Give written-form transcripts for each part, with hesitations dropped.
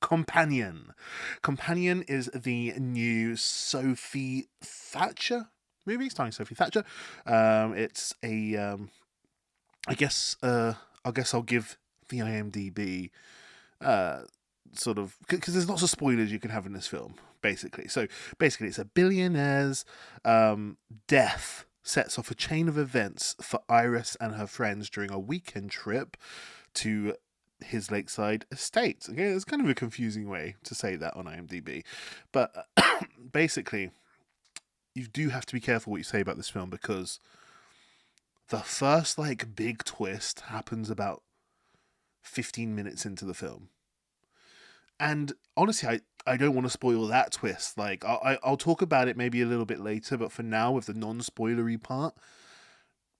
Companion. Companion is the new Sophie Thatcher movie starring Sophie Thatcher. It's a I guess I'll give the IMDb uh sort of, because there's lots of spoilers you can have in this film basically. So basically it's a billionaire's death sets off a chain of events for Iris and her friends during a weekend trip to his lakeside estate. Okay, it's kind of a confusing way to say that on IMDb, but basically you do have to be careful what you say about this film, because the first like big twist happens about 15 minutes into the film. And honestly, I don't want to spoil that twist. Like, I'll talk about it maybe a little bit later, but for now, with the non-spoilery part,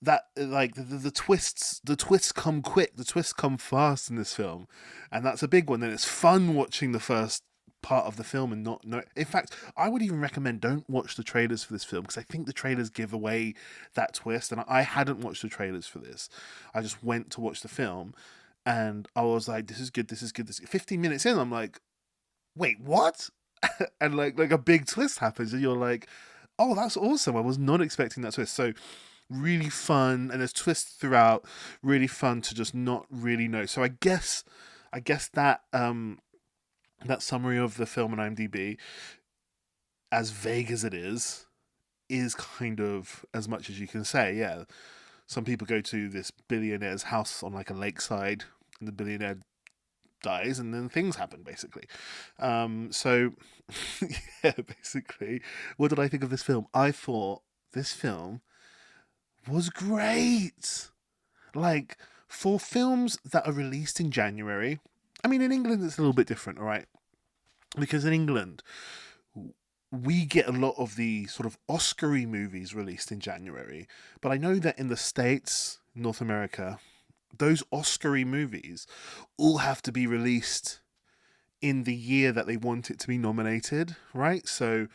that like the twists come quick, the twists come fast in this film, and that's a big one. And it's fun watching the first part of the film and not know. In fact, I would even recommend don't watch the trailers for this film, because I think the trailers give away that twist. And I hadn't watched the trailers for this. I just went to watch the film, and I was like, "This is good. This is good." This 15 minutes in, I'm like, "Wait, what?" And like a big twist happens, and you're like, "Oh, that's awesome! I was not expecting that twist." So really fun, and there's twists throughout. Really fun to just not really know. So I guess that that summary of the film on IMDb, as vague as it is kind of as much as you can say. Yeah, some people go to this billionaire's house on like a lakeside, and the billionaire dies, and then things happen basically. So yeah, basically, what did I think of this film? I thought this film was great. Like, for films that are released in January, I mean, in England it's a little bit different, all right? Because in England, we get a lot of the sort of Oscar-y movies released in January. But I know that in the States, North America, those Oscar-y movies all have to be released in the year that they want it to be nominated, right? So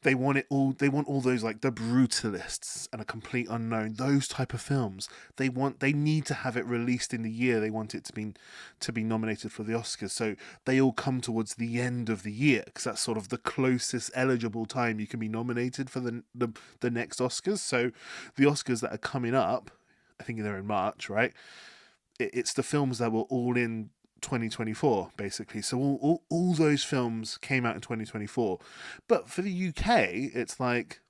they want all those, like The Brutalists and A Complete Unknown, those type of films. They need to have it released in the year they want it to be nominated for the Oscars. So they all come towards the end of the year, because that's sort of the closest eligible time you can be nominated for the next Oscars. So the Oscars that are coming up, I think they're in March, right? It's the films that were all in 2024 basically. So all those films came out in 2024. But for the UK, it's like,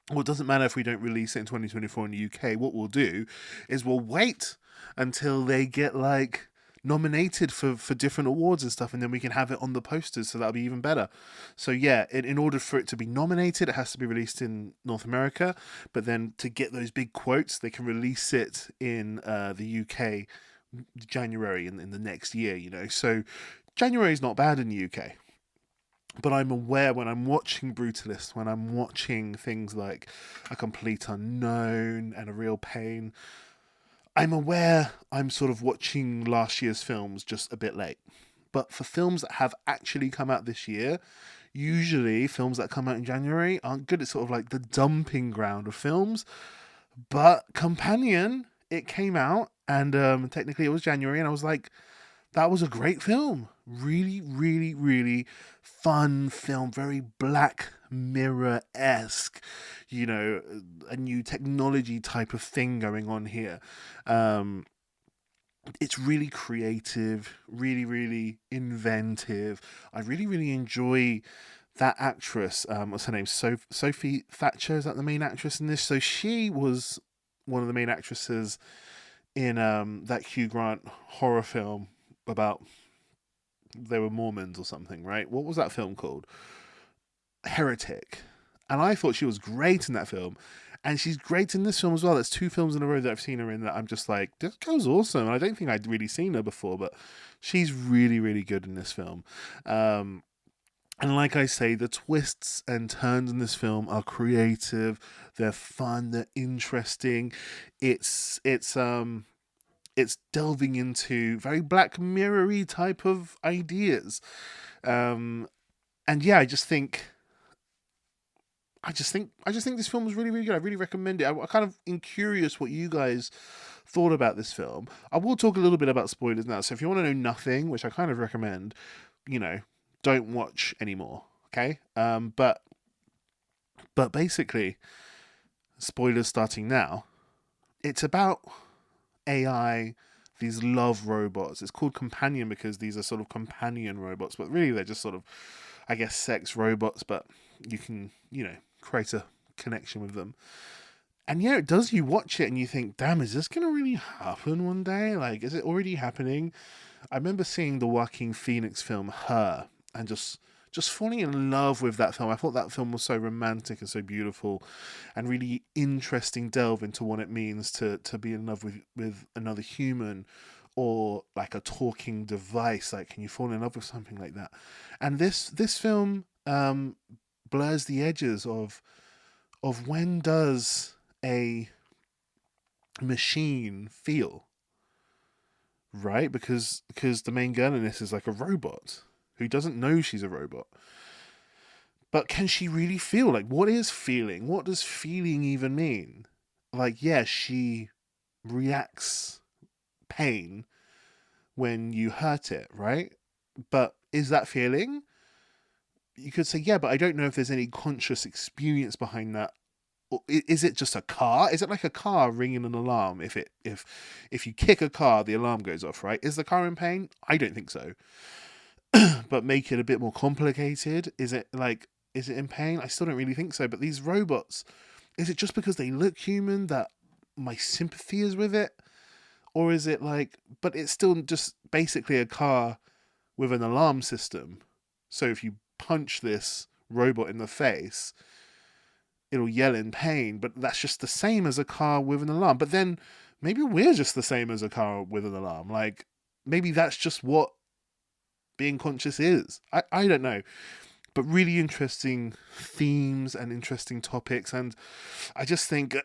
well, it doesn't matter if we don't release it in 2024 in the UK. What we'll do is we'll wait until they get like nominated for different awards and stuff, and then we can have it on the posters, so that'll be even better. So yeah, in order for it to be nominated, it has to be released in North America, but then to get those big quotes, they can release it in the UK January in the next year, you know. So January is not bad in the UK. But I'm aware, when I'm watching Brutalist, when I'm watching things like A Complete Unknown and A Real Pain, I'm aware I'm sort of watching last year's films just a bit late. But for films that have actually come out this year, usually films that come out in January aren't good. It's sort of like the dumping ground of films. But Companion, it came out, and technically it was January, and I was like, that was a great film. Really, really, really fun film. Very Black Mirror-esque. You know, a new technology type of thing going on here. It's really creative, really, really inventive. I really, really enjoy that actress. What's her name? Sophie Thatcher. Is that the main actress in this? So she was one of the main actresses in that Hugh Grant horror film about, they were Mormons or something, right? What was that film called? Heretic. And I thought she was great in that film. And she's great in this film as well. There's two films in a row that I've seen her in that I'm just like, this girl's awesome. And I don't think I'd really seen her before, but she's really, really good in this film. And like I say, the twists and turns in this film are creative. They're fun. They're interesting. It's delving into very Black Mirror-y type of ideas. And yeah, I just think this film was really, really good. I really recommend it. I kind of am curious what you guys thought about this film. I will talk a little bit about spoilers now. So if you want to know nothing, which I kind of recommend, you know, don't watch anymore. Okay. But basically, spoilers starting now. It's about AI, these love robots. It's called companion because these are sort of companion robots, but really they're just sort of, I guess, sex robots, but you can, create a connection with them. And yeah, it does. You watch it and you think, damn, is this going to really happen one day? Like, is it already happening? I remember seeing the Joaquin Phoenix film Her and just falling in love with that film. I thought that film was so romantic and so beautiful and really interesting delve into what it means to be in love with another human or like a talking device. Like, can you fall in love with something like that? And this film blurs the edges of when does a machine feel, right? Because the main girl in this is like a robot who doesn't know she's a robot. But can she really feel? Like, what is feeling? What does feeling even mean? Like, yeah, she reacts pain when you hurt it, right? But is that feeling? You could say, yeah, but I don't know if there's any conscious experience behind that. Or is it just a car? Is it like a car ringing an alarm? If you kick a car, the alarm goes off, right? Is the car in pain? I don't think so. But make it a bit more complicated. Is it in pain? I still don't really think so. But these robots, is it just because they look human that my sympathy is with it? Or is it like, but it's still just basically a car with an alarm system. So if you punch this robot in the face, it'll yell in pain, but that's just the same as a car with an alarm. But then maybe we're just the same as a car with an alarm. Like, maybe that's just what being conscious is. I don't know. But really interesting themes and interesting topics. And I just think,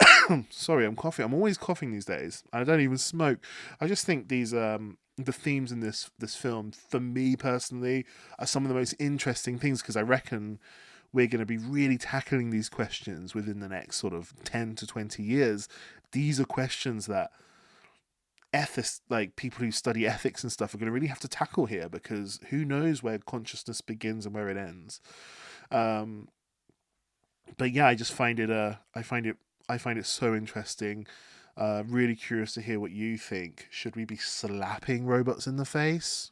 sorry, I'm coughing. I'm always coughing these days. I don't even smoke. I just think these, the themes in this film, for me personally, are some of the most interesting things because I reckon we're going to be really tackling these questions within the next sort of 10 to 20 years. These are questions that ethics, like people who study ethics and stuff, are going to really have to tackle here because who knows where consciousness begins and where it ends. But yeah, I just find it I find it so interesting. Really curious to hear what you think. Should we be slapping robots in the face?